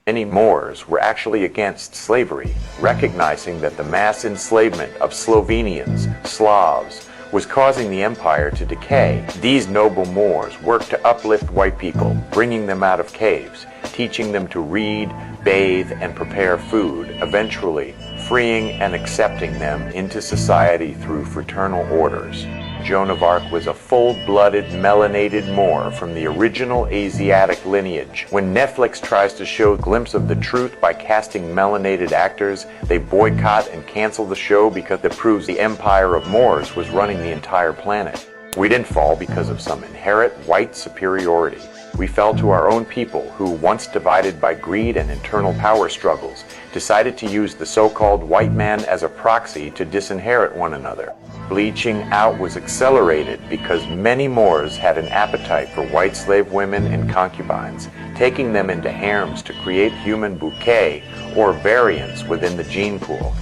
Many Moors were actually against slavery, recognizing that the mass enslavement of Slovenians, Slavs, was causing the empire to decay. These noble Moors worked to uplift white people, bringing them out of caves, teaching them to read, bathe, and prepare food, eventually freeing and accepting them into society through fraternal orders. Joan of Arc was a full-blooded, melanated Moor from the original Asiatic lineage. When Netflix tries to show a glimpse of the truth by casting melanated actors, they boycott and cancel the show because it proves the empire of Moors was running the entire planet. We didn't fall because of some inherent white superiority. We fell to our own people who, once divided by greed and internal power struggles, decided to use the so-called white man as a proxy to disinherit one another. Bleaching out was accelerated because many Moors had an appetite for white slave women and concubines, taking them into harems to create human bouquet or variants within the gene pool.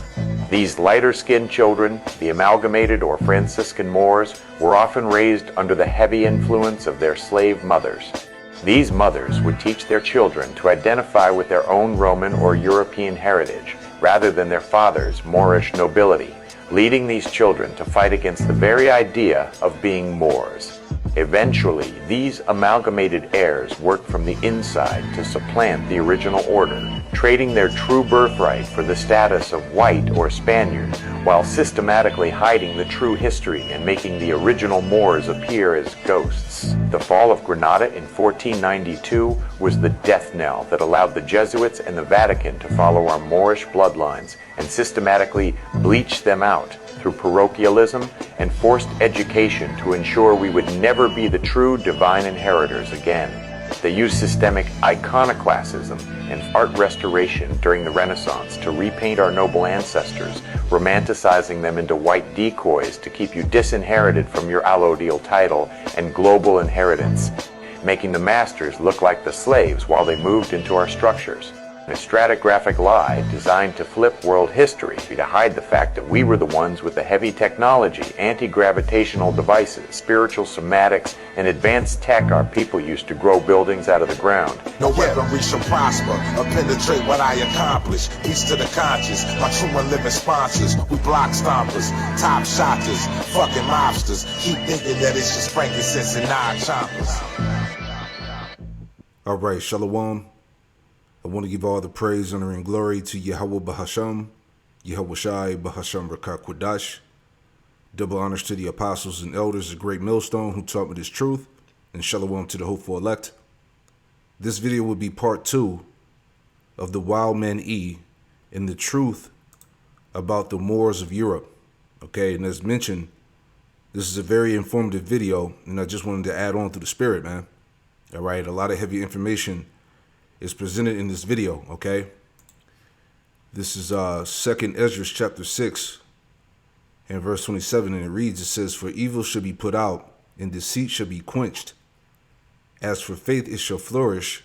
These lighter-skinned children, the amalgamated or Franciscan Moors, were often raised under the heavy influence of their slave mothers. These mothers would teach their children to identify with their own Roman or European heritage rather than their father's Moorish nobility, leading these children to fight against the very idea of being Moors. Eventually, these amalgamated heirs worked from the inside to supplant the original order, trading their true birthright for the status of white or Spaniard, while systematically hiding the true history and making the original Moors appear as ghosts. The fall of Granada in 1492 was the death knell that allowed the Jesuits and the Vatican to follow our Moorish bloodlines and systematically bleach them out through parochialism and forced education to ensure we would never be the true divine inheritors again. They used systemic iconoclasm and art restoration during the Renaissance to repaint our noble ancestors, romanticizing them into white decoys to keep you disinherited from your allodial title and global inheritance, making the masters look like the slaves while they moved into our structures. A stratigraphic lie designed to flip world history to hide the fact that we were the ones with the heavy technology, anti-gravitational devices, spiritual somatics, and advanced tech our people used to grow buildings out of the ground. No weaponry shall prosper or penetrate what I accomplish. Peace to the conscious, my true and living sponsors. We block stompers, top shotters, fucking mobsters. Keep thinking that it's just frankincense and nine choppers. All right, Shalom. I want to give all the praise, honor, and glory to Yahweh Bahasham, Yahweh Shai Bahasham Rakakwadash. Double honors to the apostles and elders, the great millstone who taught me this truth, and Shalom to the hopeful elect. This video will be part 2 of the Wildman E and the truth about the Moors of Europe. Okay, and as mentioned, this is a very informative video, and I just wanted to add on to the spirit, man. All right, a lot of heavy information is presented in this video, okay? This is 2nd Ezra chapter 6 and verse 27, and it reads, it says, "For evil shall be put out, and deceit shall be quenched. As for faith, it shall flourish.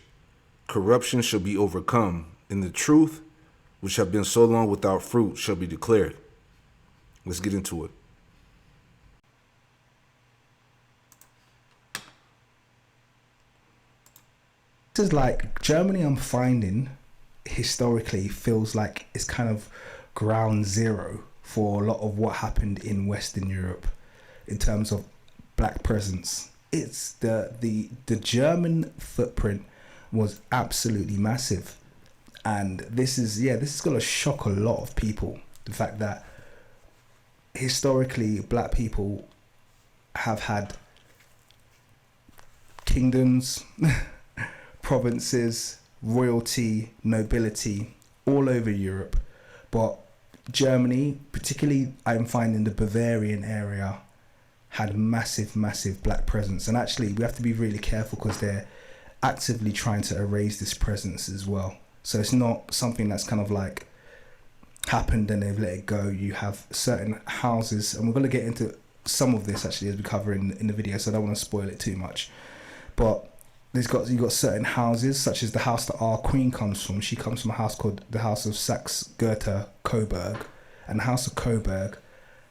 Corruption shall be overcome, and the truth, which have been so long without fruit, shall be declared." Let's get into it. Is like Germany, I'm finding historically feels like it's kind of ground zero for a lot of what happened in Western Europe in terms of black presence. It's the German footprint was absolutely massive, and this is going to shock a lot of people. The fact that historically black people have had kingdoms provinces, royalty, nobility all over Europe, but Germany, particularly I'm finding the Bavarian area, had massive black presence. And actually we have to be really careful because they're actively trying to erase this presence as well. So it's not something that's kind of like happened and they've let it go. You have certain houses, and we're going to get into some of this actually as we cover in the video, so I don't want to spoil it too much, but you've got certain houses, such as the house that our queen comes from. She comes from a house called the House of Saxe-Gotha-Coburg, and the House of Coburg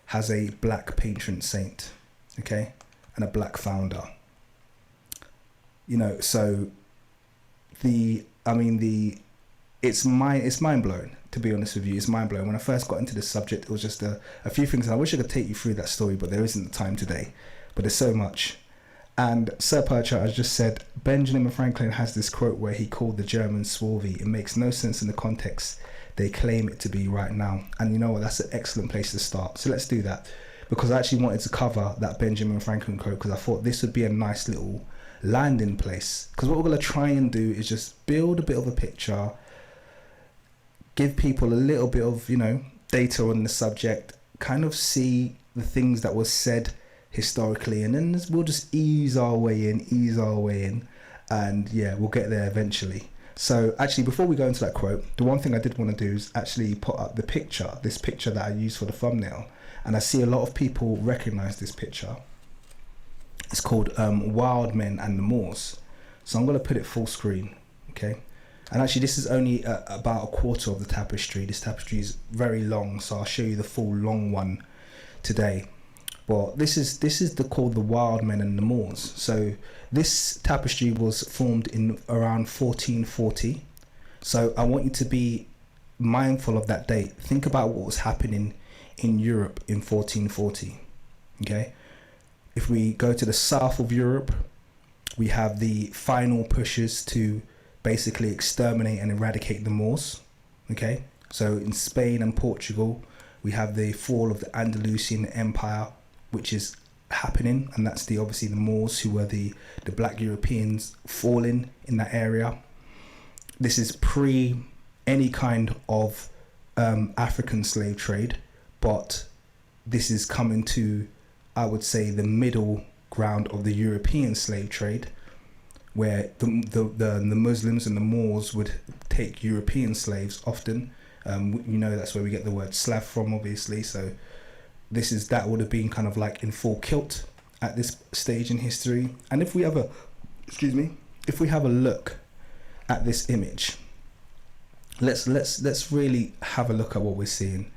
has a black patron saint, okay, and a black founder. You know, so the it's mind blowing, to be honest with you. It's mind blowing. When I first got into this subject, it was just a few things, and I wish I could take you through that story, but there isn't the time today. But there's so much. And Sir Percher has just said, Benjamin Franklin has this quote where he called the Germans swarthy. It makes no sense in the context they claim it to be right now. And you know what, that's an excellent place to start. So let's do that, because I actually wanted to cover that Benjamin Franklin quote, because I thought this would be a nice little landing place. Because what we're going to try and do is just build a bit of a picture, give people a little bit of, you know, data on the subject, kind of see the things that was said historically, and then we'll just ease our way in, and yeah, we'll get there eventually. So actually, before we go into that quote, the one thing I did want to do is actually put up the picture, this picture that I used for the thumbnail, and I see a lot of people recognize this picture. It's called Wildman and the Moors. So I'm going to put it full screen, okay? And actually, this is only about a quarter of the tapestry. This tapestry is very long, so I'll show you the full long one today. Well, this is called the Wildmen and the Moors. So this tapestry was formed in around 1440. So I want you to be mindful of that date. Think about what was happening in Europe in 1440. Okay, if we go to the south of Europe, we have the final pushes to basically exterminate and eradicate the Moors. Okay, so in Spain and Portugal, we have the fall of the Andalusian Empire, which is happening, and that's obviously the Moors, who were the black Europeans falling in that area. This is pre any kind of African slave trade, but this is coming to, I would say, the middle ground of the European slave trade, where the Muslims and the Moors would take European slaves often. You know, that's where we get the word Slav from, obviously. So that would have been kind of like in full kilt at this stage in history. And if we have a look at this image, let's really have a look at what we're seeing.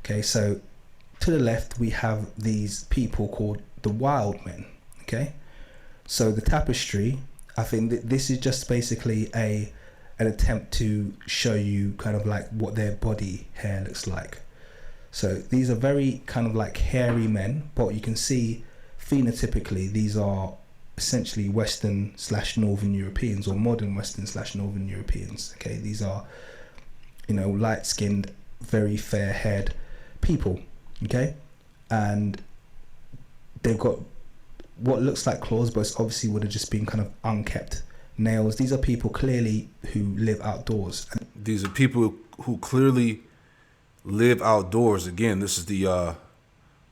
Okay, so to the left we have these people called the Wildmen. Okay, so the tapestry, I think that this is just basically an attempt to show you kind of like what their body hair looks like. So these are very kind of like hairy men, but you can see phenotypically these are essentially Western/Northern Europeans, or modern Western/Northern Europeans. Okay, these are, you know, light-skinned, very fair-haired people. Okay, and they've got what looks like claws, but it's obviously would have just been kind of unkept nails. These are people clearly who live outdoors. These are people who clearly live outdoors. Again, this is the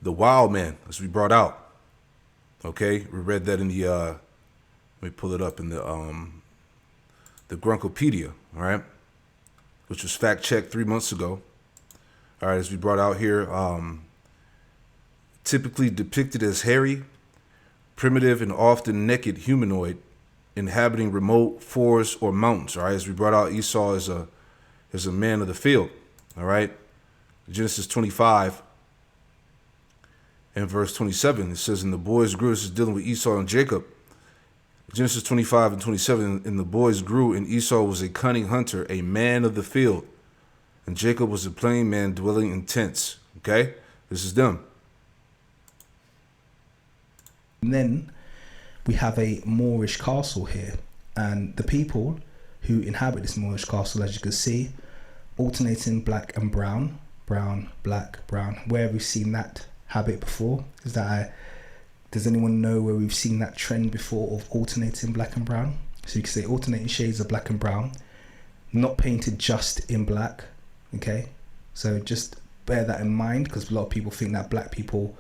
Wildman, as we brought out. Okay, we read that in the let me pull it up in the Grunkopedia, all right, which was fact checked 3 months ago. All right, as we brought out here, typically depicted as hairy, primitive, and often naked humanoid inhabiting remote forests or mountains. All right, as we brought out, Esau is a man of the field. All right, Genesis 25 and verse 27, it says, and the boys grew. This is dealing with Esau and Jacob. Genesis 25 and 27, and the boys grew, and Esau was a cunning hunter, a man of the field, and Jacob was a plain man dwelling in tents. Okay, this is them. And then we have a Moorish castle here, and the people who inhabit this Moorish castle, as you can see, alternating black and brown, brown, black, brown. Where have we seen that habit before? Does anyone know where we've seen that trend before of alternating black and brown? So you can say alternating shades of black and brown, not painted just in black. Okay, so just bear that in mind, because a lot of people think that black people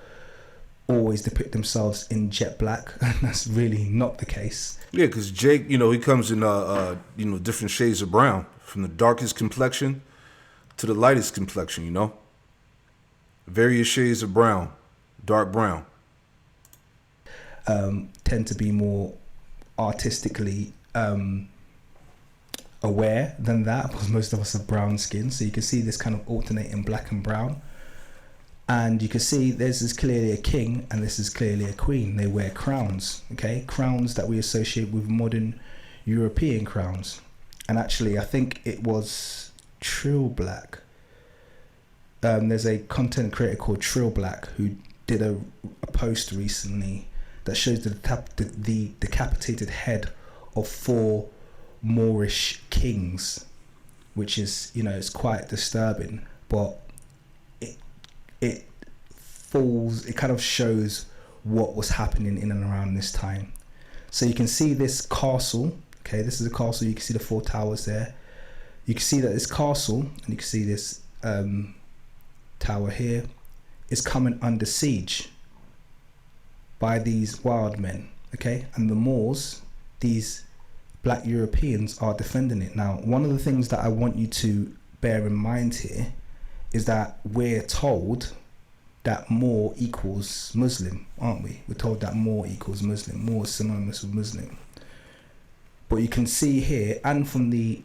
always depict themselves in jet black, and that's really not the case. Yeah, because Jake, you know, he comes in different shades of brown, from the darkest complexion to the lightest complexion, you know. Various shades of brown, dark brown. Tend to be more artistically aware than that, because most of us have brown skin. So you can see this kind of alternating black and brown. And you can see this is clearly a king and this is clearly a queen. They wear crowns, okay? Crowns that we associate with modern European crowns. And actually, I think it was Trill Black. There's a content creator called Trill Black who did a post recently that shows the decapitated head of 4 Moorish kings, which is, you know, it's quite disturbing, but it kind of shows what was happening in and around this time. So you can see this castle. Okay, this is a castle. You can see the 4 towers there. You can see that this castle, and you can see this tower here, is coming under siege by these wild men. Okay, and the Moors, these black Europeans, are defending it. Now, one of the things that I want you to bear in mind here is that we're told that Moor equals Muslim, aren't we? We're told that Moor equals Muslim. Moor is synonymous with Muslim. But you can see here, and from the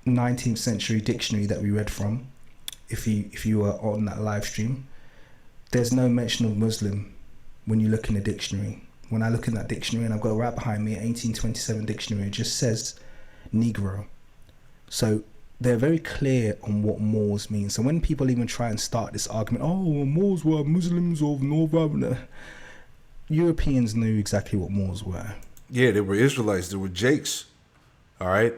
19th century dictionary that we read from, if you were on that live stream, there's no mention of Muslim when you look in the dictionary. When I look in that dictionary, and I've got it right behind me, 1827 dictionary, it just says Negro. So they're very clear on what Moors mean. So when people even try and start this argument, oh, Moors were Muslims of North Africa, Europeans knew exactly what Moors were. Yeah, they were Israelites. They were Jakes. All right.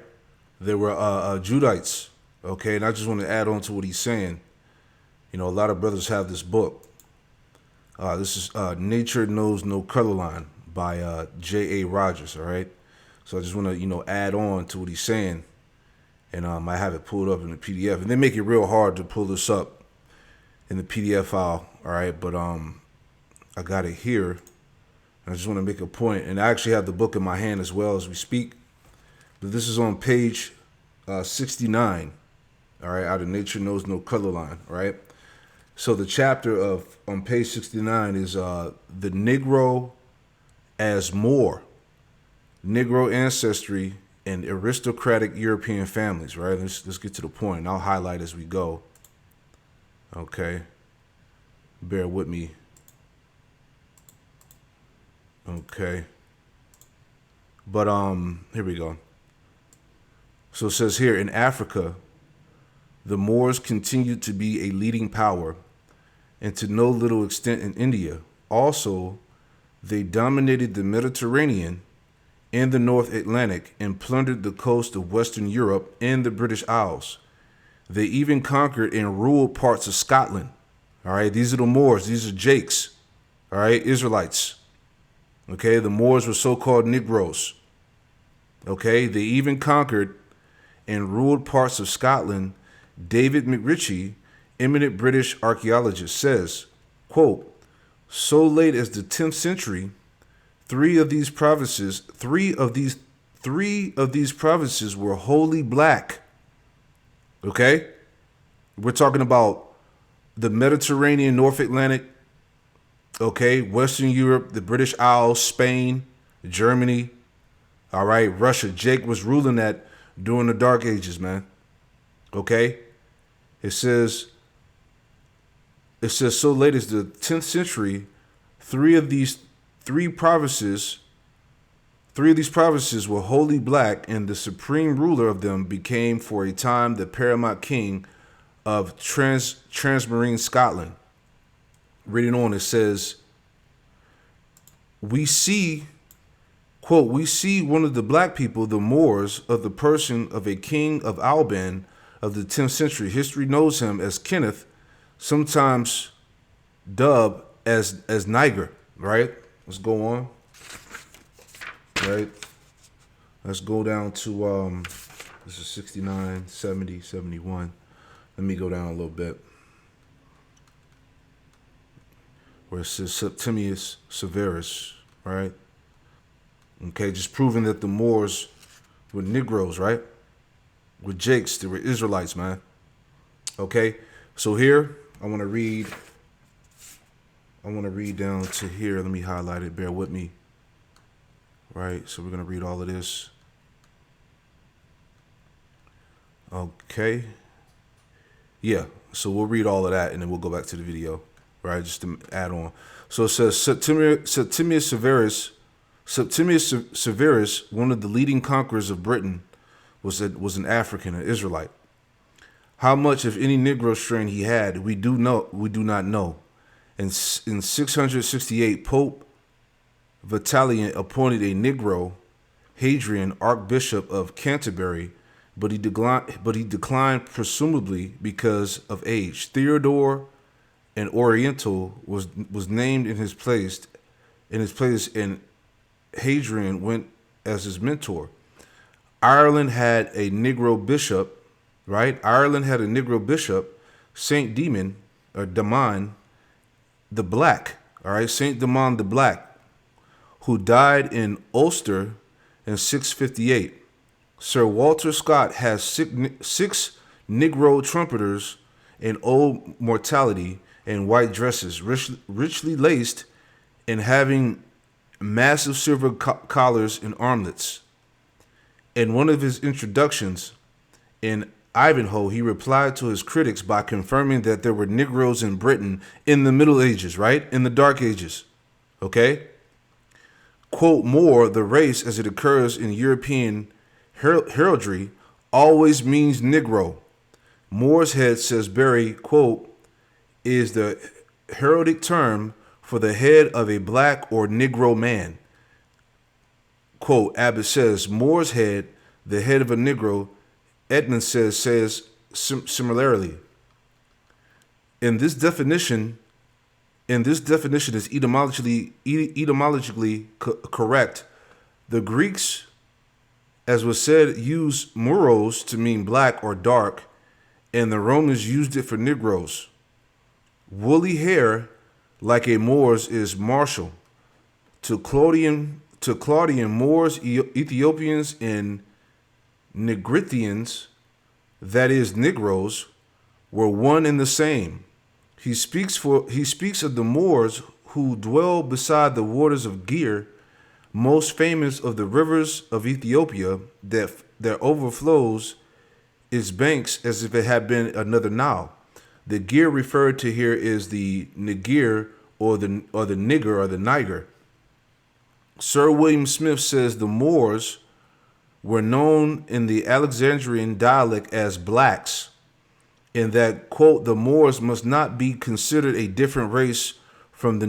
They were Judites. Okay. And I just want to add on to what he's saying. You know, a lot of brothers have this book. This is Nature Knows No Color Line by J.A. Rogers. All right. So I just want to, you know, add on to what he's saying. And I have it pulled up in the PDF. And they make it real hard to pull this up in the PDF file. All right. But I got it here. I just want to make a point, and I actually have the book in my hand as well as we speak. But this is on page 69, all right, out of Nature Knows No Color Line, all right? So the chapter on page 69 is the Negro as Moor, Negro ancestry and aristocratic European families, right? Let's get to the point, and I'll highlight as we go. Okay, bear with me. Okay. But here we go. So it says here, in Africa, the Moors continued to be a leading power, and to no little extent in India. Also, they dominated the Mediterranean and the North Atlantic and plundered the coast of Western Europe and the British Isles. They even conquered and ruled parts of Scotland. All right, these are the Moors. These are Jakes. All right, Israelites. Okay, the Moors were so-called Negroes. Okay, they even conquered and ruled parts of Scotland. David McRitchie, eminent British archaeologist, says, quote, so late as the 10th century, three of these provinces were wholly black. Okay, we're talking about the Mediterranean, North Atlantic. Okay, Western Europe, the British Isles, Spain, Germany, all right, Russia. Jake was ruling that during the Dark Ages, man. Okay, it says so late as the 10th century, three of these provinces were wholly black, and the supreme ruler of them became for a time the paramount king of transmarine Scotland. Reading on, it says, we see, quote, we see one of the black people, the Moors, of the person of a king of Alban of the 10th century. History knows him as Kenneth, sometimes dubbed as Niger, right? Let's go on, right? Let's go down to, this is 69, 70, 71. Let me go down a little bit. Where it says Septimius Severus, right? Okay, just proving that the Moors were Negroes, right? Were Jakes, they were Israelites, man. Okay, so here, I want to read down to here. Let me highlight it, bear with me. Right, so we're going to read all of this. Okay. Yeah, so we'll read all of that, and then we'll go back to the video. Right, just to add on. So it says Septimius Severus, one of the leading conquerors of Britain, was an African, an Israelite. How much, if any, Negro strain he had, we do not know. In 668, Pope Vitalian appointed a Negro, Hadrian, Archbishop of Canterbury, but he declined presumably because of age. Theodore, an Oriental, was named in his place, and Hadrian went as his mentor. Ireland had a Negro bishop, right? Ireland had a Negro bishop, Saint Damon the Black, all right, Saint Damon the Black, who died in Ulster in 658. Sir Walter Scott has six Negro trumpeters in old mortality and white dresses, richly laced and having massive silver collars and armlets. In one of his introductions in Ivanhoe, he replied to his critics by confirming that there were Negroes in Britain in the Middle Ages, right? In the Dark Ages, okay? Quote, more, the race as it occurs in European heraldry always means Negro. Moor's head, says Berry, quote, is the heraldic term for the head of a black or Negro man. Quote, Abbott says, Moor's head, the head of a Negro. Edmund says similarly. In this definition is etymologically correct. The Greeks, as was said, used Moros to mean black or dark, and the Romans used it for Negroes. Woolly hair, like a Moor's, is martial. To Claudian Moors, Ethiopians, and Negrithians, that is Negroes, were one and the same. He speaks of the Moors who dwell beside the waters of Gir, most famous of the rivers of Ethiopia that overflows its banks as if it had been another Nile. The Gir referred to here is the Nigir or the Nigger or the Niger. Sir William Smith says the Moors were known in the Alexandrian dialect as blacks, and that, quote, the Moors must not be considered a different race from the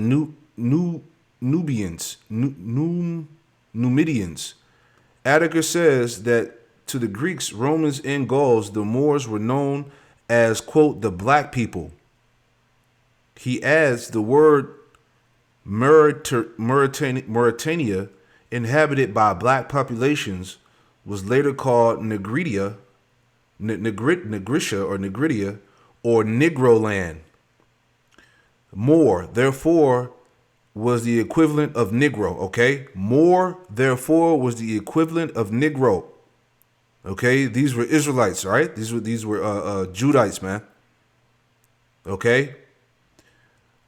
Numidians. Atticus says that to the Greeks, Romans, and Gauls, the Moors were known as, quote, the black people. He adds the word Mauritania, inhabited by black populations, was later called Negritia or Negroland. Moor, therefore, was the equivalent of Negro, okay? Moor, therefore, was the equivalent of Negro. Okay? These were Israelites, all right? These were Judites, man. Okay?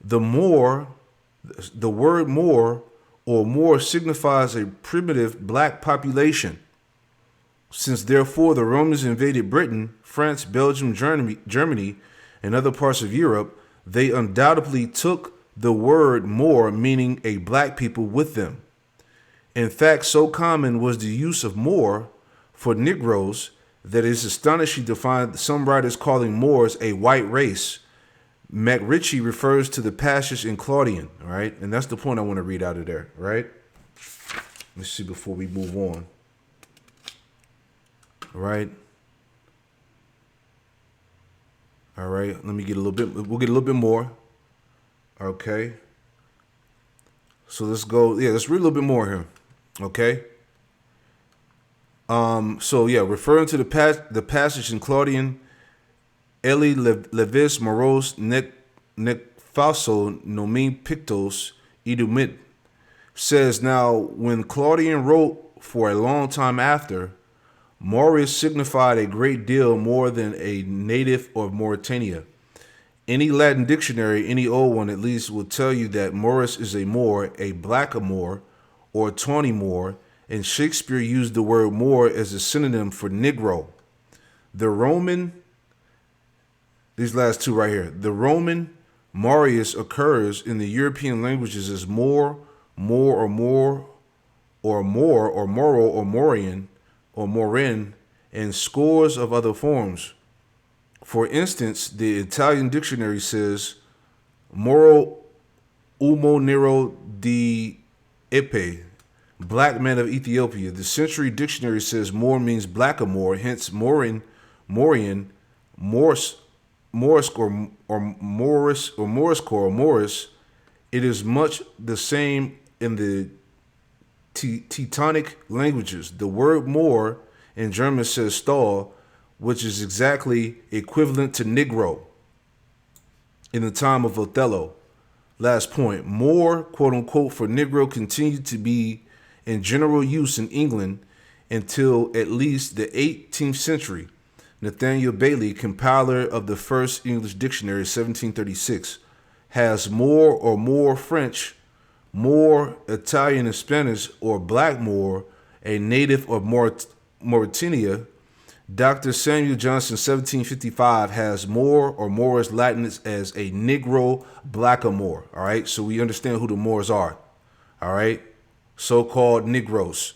The word Moor or Moor signifies a primitive black population. Since therefore the Romans invaded Britain, France, Belgium, Germany, and other parts of Europe, they undoubtedly took the word Moor, meaning a black people, with them. In fact, so common was the use of Moor for Negroes that it is astonishing to find some writers calling Moors a white race. MacRitchie refers to the passage in Claudian, all right? And that's the point I want to read out of there, right? Let's see before we move on. All right. All right. Let me get a little bit. We'll get a little bit more. Okay. So let's go. Yeah, let's read a little bit more here. Okay. So yeah, referring to the passage in Claudian, Eli levis moros nec falso nomen pictos idumit, says, now when Claudian wrote for a long time after, Maurius signified a great deal more than a native of Mauritania. Any Latin dictionary, any old one at least, will tell you that Maurice is a Moor, a blackamoor, or tawny Moor, and Shakespeare used the word Moor as a synonym for Negro. The Roman, these last two right here, the Roman Marius occurs in the European languages as Moor, Moro, or Morian, or Morin, and scores of other forms. For instance, the Italian dictionary says moro umo nero di Epe, black man of Ethiopia. The Century Dictionary says Moor means blackamoor, hence Moorian, Morse, Moorisk or Morris or Moriscore or Morris. It is much the same in the Teutonic languages. The word Moor in German says Stahl, which is exactly equivalent to Negro in the time of Othello. Last point, Moor, quote unquote, for Negro continued to be in general use in England until at least the 18th century. Nathaniel Bailey, compiler of the first English dictionary, 1736, has Moor or Moor French, Moor Italian and Spanish, or Black Moor, a native of Mauritania. Dr. Samuel Johnson, 1755, has Moor or Moorish Latin as a Negro blackamoor. All right, so we understand who the Moors are. All right, so-called Negroes.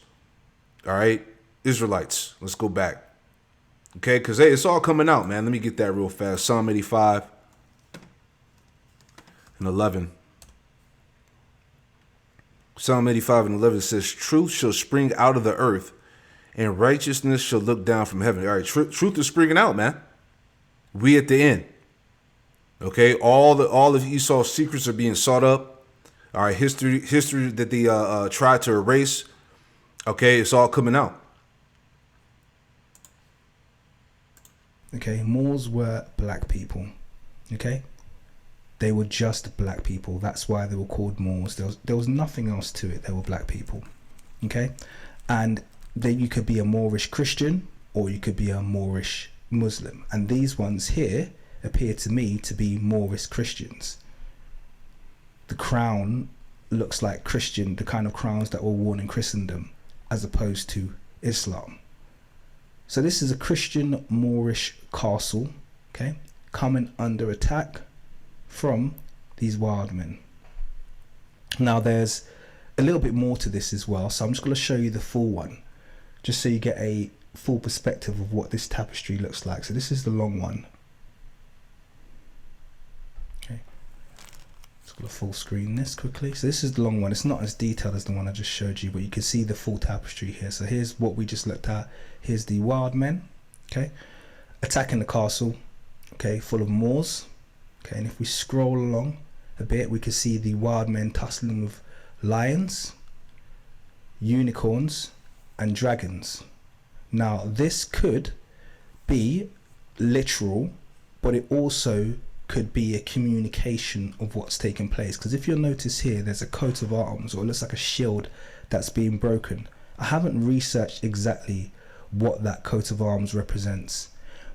All right, Israelites. Let's go back. Okay, because hey, it's all coming out, man. Let me get that real fast. Psalm 85 and 11. Psalm 85 and 11 says, truth shall spring out of the earth, and righteousness shall look down from heaven. All right, truth is springing out, man. We at the end. Okay, all of Esau's secrets are being sought up. All right, history that they tried to erase. Okay, it's all coming out. Okay, Moors were black people. Okay, they were just black people. That's why they were called Moors. There was nothing else to it. They were black people. Okay, and then you could be a Moorish Christian or you could be a Moorish Muslim. And these ones here appear to me to be Moorish Christians. The crown looks like Christian, the kind of crowns that were worn in Christendom, as opposed to Islam. So this is a Christian Moorish castle, okay, coming under attack from these Wildmen. Now there's a little bit more to this as well, so I'm just going to show you the full one, just so you get a full perspective of what this tapestry looks like. So this is the long one. Okay, just going to full screen this quickly. So this is the long one. It's not as detailed as the one I just showed you, but you can see the full tapestry here. So here's what we just looked at. Here's the Wildmen, okay, attacking the castle, okay, full of Moors. Okay, and if we scroll along a bit, we can see the Wildmen tussling with lions, unicorns, and dragons. Now this could be literal, but it also could be a communication of what's taking place, because if you'll notice here, there's a coat of arms, or it looks like a shield that's being broken. I haven't researched exactly what that coat of arms represents,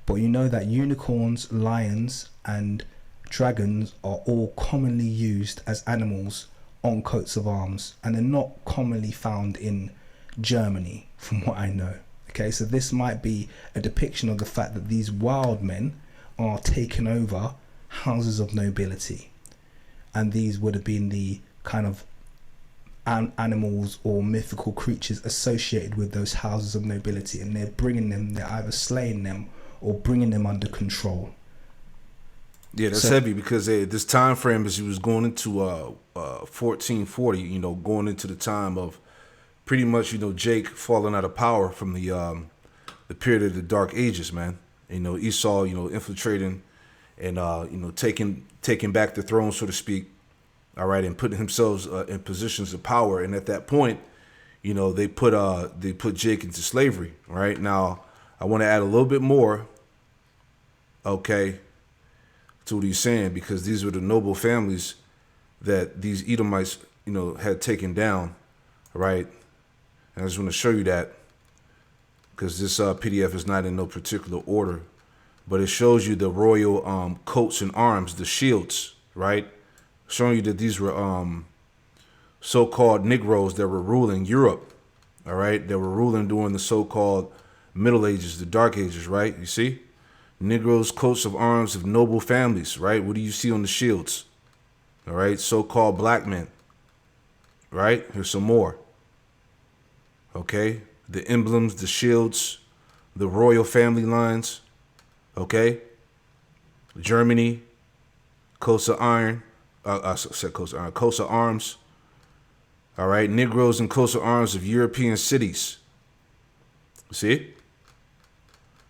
but you know that unicorns, lions, and dragons are all commonly used as animals on coats of arms, and they're not commonly found in Germany from what I know. Okay, so this might be a depiction of the fact that these wild men are taking over houses of nobility, and these would have been the kind of animals or mythical creatures associated with those houses of nobility, and they're either slaying them or bringing them under control. Yeah, that's heavy, because this time frame, as he was going into 1440, you know, going into the time of pretty much, you know, Jake falling out of power from the period of the Dark Ages, man. You know, Esau, you know, infiltrating and you know, taking back the throne, so to speak. All right, and putting themselves in positions of power. And at that point, you know, they put Jake into slavery. Right now, I want to add a little bit more, okay, to what he's saying, because these were the noble families that these Edomites, you know, had taken down. Right, and I just want to show you that, because this PDF is not in no particular order, but it shows you the royal coats and arms, the shields, right? Showing you that these were so-called Negroes that were ruling Europe, all right? That were ruling during the so-called Middle Ages, the Dark Ages, right? You see? Negroes, coats of arms of noble families, right? What do you see on the shields? All right? So-called black men, right? Here's some more, okay? The emblems, the shields, the royal family lines, okay? Germany, coats of iron, I said coats of iron, coats of arms, all right? Negroes and coats of arms of European cities. See?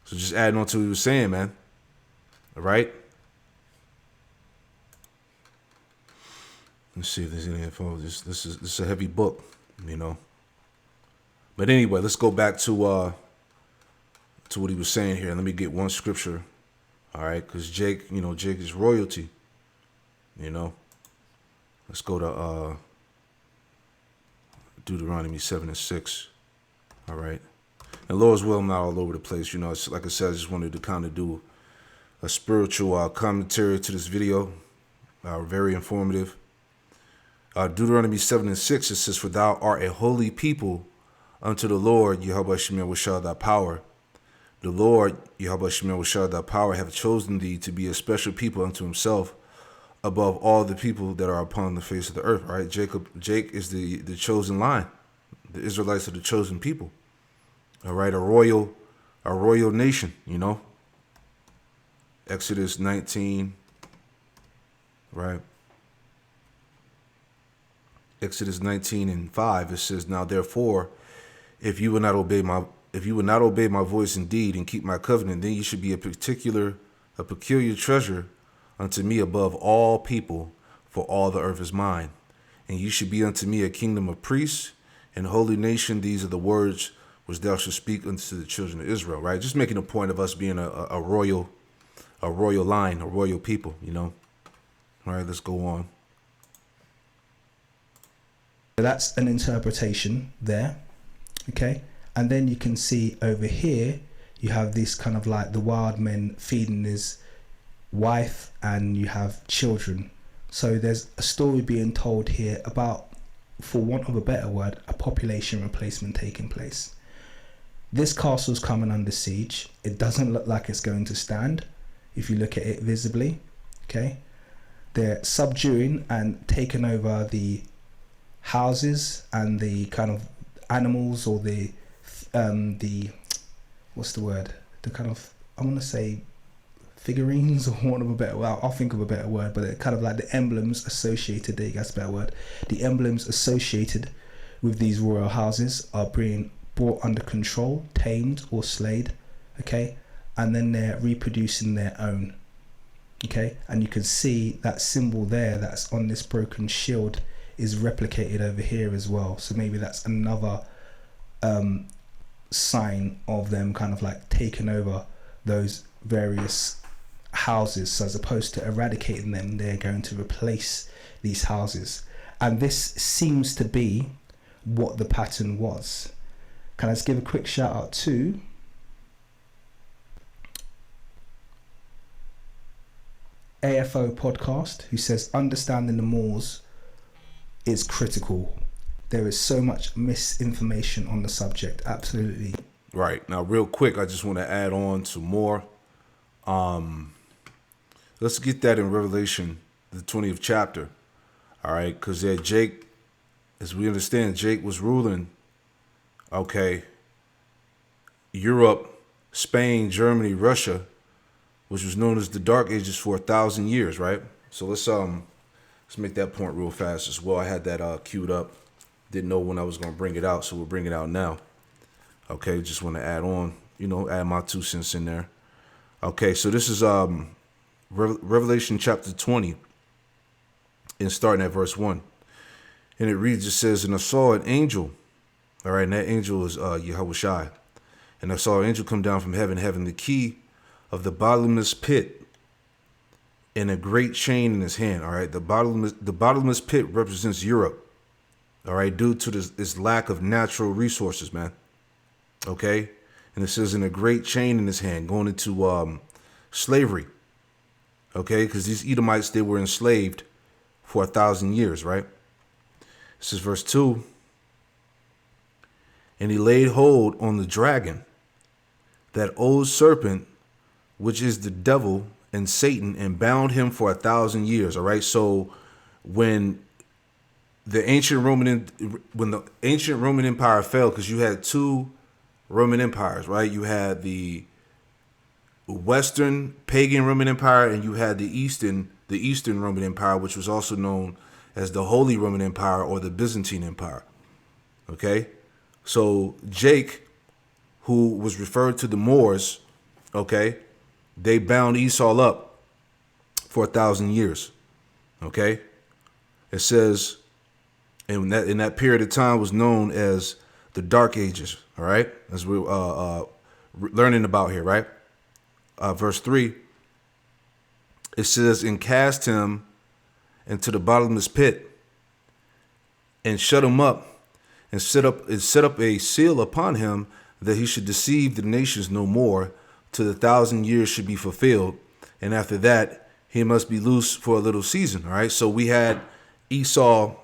So just adding on to what he was saying, man. All right? Let's see if there's any info. This is a heavy book, you know. But anyway, let's go back to what he was saying here. Let me get one scripture, all right? Because Jake is royalty, you know. Let's go to Deuteronomy 7:6, all right? And Lord's will, I'm not all over the place, you know. It's, like I said, I just wanted to kind of do a spiritual commentary to this video, very informative. Deuteronomy 7:6, it says, "For thou art a holy people unto the Lord, Yahweh Shemel Washah thy power. The Lord, Yahweh Shemel Washah thy power, have chosen thee to be a special people unto himself above all the people that are upon the face of the earth." Right? Jake is the chosen line. The Israelites are the chosen people. All right, a royal nation, you know. Exodus 19, right? Exodus 19:5, it says, "Now therefore, if you will not obey my voice indeed and keep my covenant, then you should be a peculiar treasure unto me above all people, for all the earth is mine. And you should be unto me a kingdom of priests and holy nation. These are the words which thou shalt speak unto the children of Israel." Right? Just making a point of us being a royal line, a royal people, you know. All right, let's go on. That's an interpretation there, okay? And then you can see over here, you have this kind of like the Wildman feeding his wife, and you have children. So there's a story being told here about, for want of a better word, a population replacement taking place. This castle's coming under siege. It doesn't look like it's going to stand if you look at it visibly, okay? They're subduing and taking over the houses and the kind of animals, or the what's the word, the kind of, I want to say figurines, or one of a better, well, I'll think of a better word, but it kind of like the emblems associated, there you go, that's a better word. The emblems associated with these royal houses are being brought under control, tamed or slayed, okay? And then they're reproducing their own, okay? And you can see that symbol there that's on this broken shield is replicated over here as well. So maybe that's another sign of them kind of like taking over those various houses. So as opposed to eradicating them, they're going to replace these houses. And this seems to be what the pattern was. Can I just give a quick shout out to AFO podcast, who says understanding the Moors is critical. There is so much misinformation on the subject. Absolutely. Right. Now, real quick, I just want to add on to more. Let's get that in Revelation, the 20th chapter. All right. Because Jake, as we understand, Jake was ruling, okay, Europe, Spain, Germany, Russia, which was known as the Dark Ages, for 1,000 years, right? So let's make that point real fast as well. I had that queued up. Didn't know when I was going to bring it out, so we'll bring it out now. Okay, just want to add on, add my 2 cents in there. Okay, so this is Revelation chapter 20, and starting at verse 1. And it reads, it says, "And I saw an angel," all right, and that angel is Yahushua. "And I saw an angel come down from heaven, having the key of the bottomless pit and a great chain in his hand." All right, the bottomless pit represents Europe. All right, due to this lack of natural resources, man. Okay, and it says, "in a great chain in his hand," going into slavery. Okay, because these Edomites, they were enslaved for 1,000 years, right? This is verse 2. "And he laid hold on the dragon, that old serpent, which is the devil and Satan, and bound him for 1,000 years." All right. So when the ancient Roman Empire fell, because you had two Roman empires, right? You had the Western pagan Roman Empire, and you had the Eastern Roman Empire, which was also known as the Holy Roman Empire or the Byzantine Empire. Okay, so Jake, who was referred to the Moors, okay, they bound Esau up for 1,000 years. Okay, it says, and in that period of time was known as the Dark Ages. All right, as we're learning about here, right? Verse 3, it says, and cast him into the bottomless pit, and shut him up, and set up a seal upon him, that he should deceive the nations no more, till the 1,000 years should be fulfilled, and after that he must be loose for a little season. All right, so we had Esau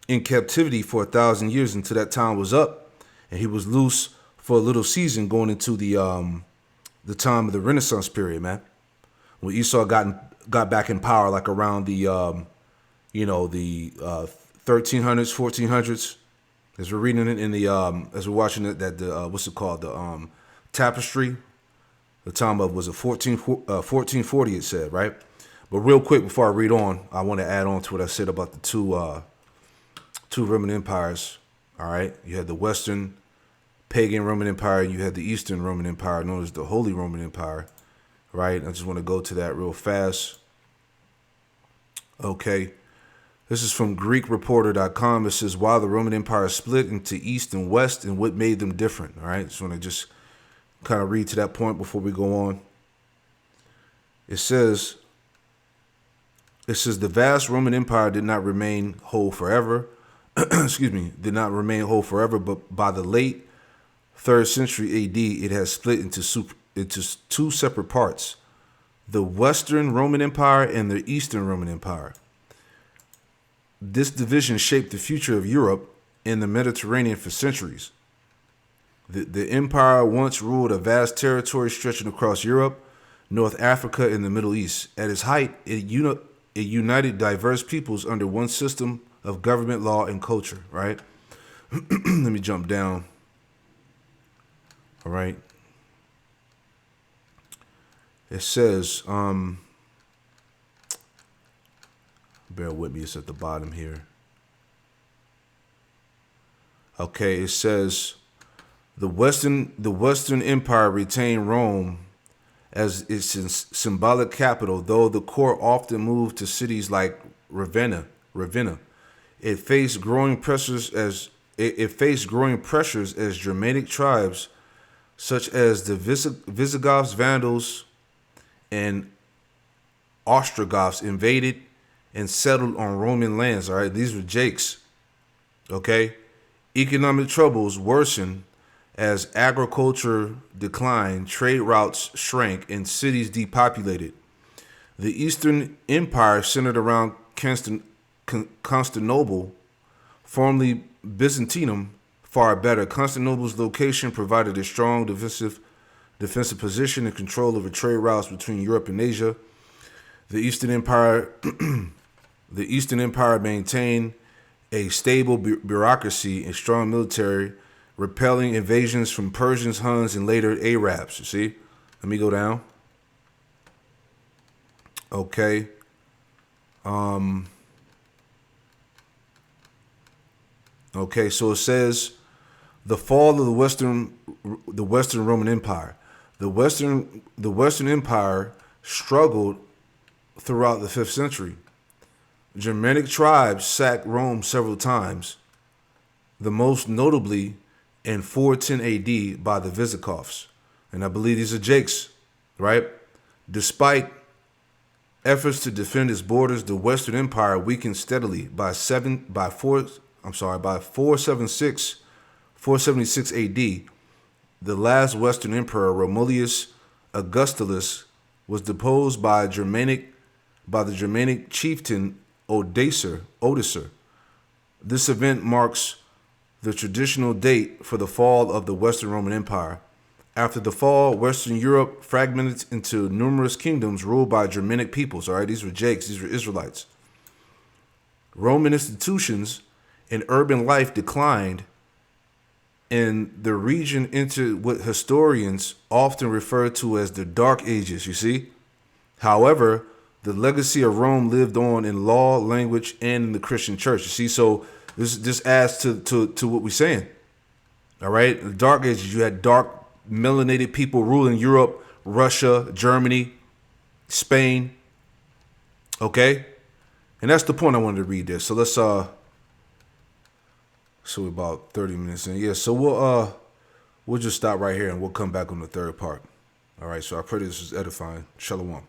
in captivity for 1,000 years until that time was up, and he was loose for a little season, going into the time of the Renaissance period, man, when Esau got back in power, like around the 1300s, 1400s, as we're reading it in the as we're watching it, that the what's it called, the tapestry, the time of, was it 1440, it said, right? But real quick before I read on, I want to add on to what I said about the two Roman empires. All right, you had the Western pagan Roman Empire, you had the Eastern Roman Empire, known as the Holy Roman Empire, right? I just want to go to that real fast. Okay, this is from GreekReporter.com. It says, while the Roman Empire split into East and West, and what made them different. All right, just want to kind of read to that point before we go on. It says the vast Roman Empire did not remain whole forever. Excuse me, did not remain whole forever, but by the late 3rd century AD, it has split into two separate parts: the Western Roman Empire and the Eastern Roman Empire. This division shaped the future of Europe and the Mediterranean for centuries. The empire once ruled a vast territory stretching across Europe, North Africa, and the Middle East. At its height, it united diverse peoples under one system of government, law, and culture, right? Let me jump down. All right. It says, bear with me, it's at the bottom here. Okay, it says, the Western Empire retained Rome as its symbolic capital, though the court often moved to cities like Ravenna. It faced growing pressures as Germanic tribes such as the Visigoths, Vandals, and Ostrogoths invaded and settled on Roman lands. All right, these were Jakes. Okay, economic troubles worsened as agriculture declined, trade routes shrank, and cities depopulated. The Eastern Empire, centered around Constantinople, formerly Byzantium, fared better. Constantinople's location provided a strong defensive position and control over trade routes between Europe and Asia. The Eastern Empire maintained a stable bureaucracy and strong military, repelling invasions from Persians, Huns, and later Arabs. You see? Let me go down. Okay. Okay, so it says the fall of the Western Roman Empire. The Western Empire struggled throughout the 5th century. Germanic tribes sacked Rome several times, the most notably in 410 AD by the Visigoths. And I believe these are Jakes, right? Despite efforts to defend its borders, the Western Empire weakened steadily. By 476 AD, the last Western Emperor, Romulus Augustulus, was deposed by the Germanic chieftain Odoacer. This event marks the traditional date for the fall of the Western Roman Empire. After the fall, Western Europe fragmented into numerous kingdoms ruled by Germanic peoples. All right, these were Jakes, these were Israelites. Roman institutions and urban life declined, and the region entered what historians often refer to as the Dark Ages, you see? However, the legacy of Rome lived on in law, language, and in the Christian church, you see? So this adds to what we're saying, all right? In the Dark Ages, you had dark, melanated people ruling Europe, Russia, Germany, Spain, okay? And that's the point I wanted to read there. So let's, so we're about 30 minutes in. Yeah, so we'll just stop right here and we'll come back on the third part. All right, so I pray this is edifying. Shalom.